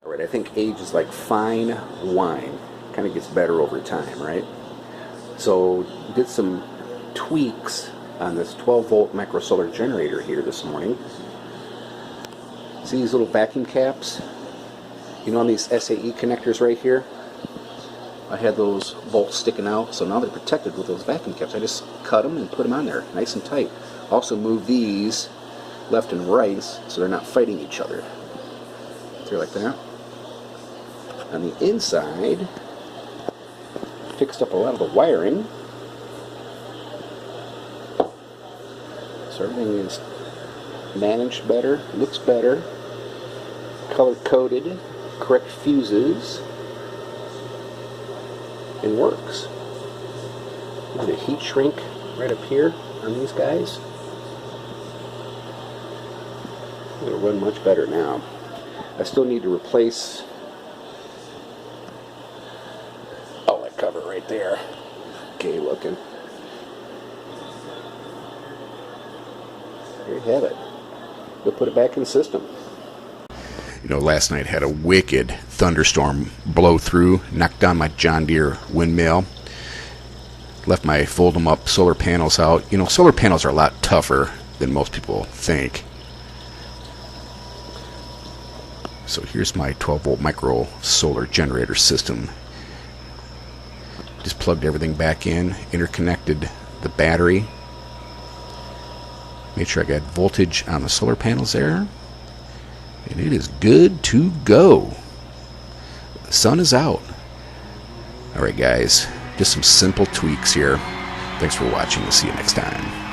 All right, I think age is like fine wine. Kind of gets better over time, right? So did some tweaks on this 12 volt microsolar generator here this morning. See these little vacuum caps? You know, on these SAE connectors right here? I had those bolts sticking out, so now they're protected with those vacuum caps. I just cut them and put them on there, nice and tight. Also move these left and right so they're not fighting each other. Through like that. On the inside, fixed up a lot of the wiring. So everything is managed better, looks better, color coded, correct fuses, and works. Look at the heat shrink right up here on these guys. It'll run much better now. I still need to replace that cover right there. Okay looking. There you have it. We'll put it back in the system. You know, last night had a wicked thunderstorm blow through, knocked down my John Deere windmill, left my fold-em-up solar panels out. You know, solar panels are a lot tougher than most people think. So here's my 12 volt micro solar generator system. Just plugged everything back in, interconnected the battery. Made sure I got voltage on the solar panels there. And it is good to go. The sun is out. Alright guys, just some simple tweaks here. Thanks for watching. We'll see you next time.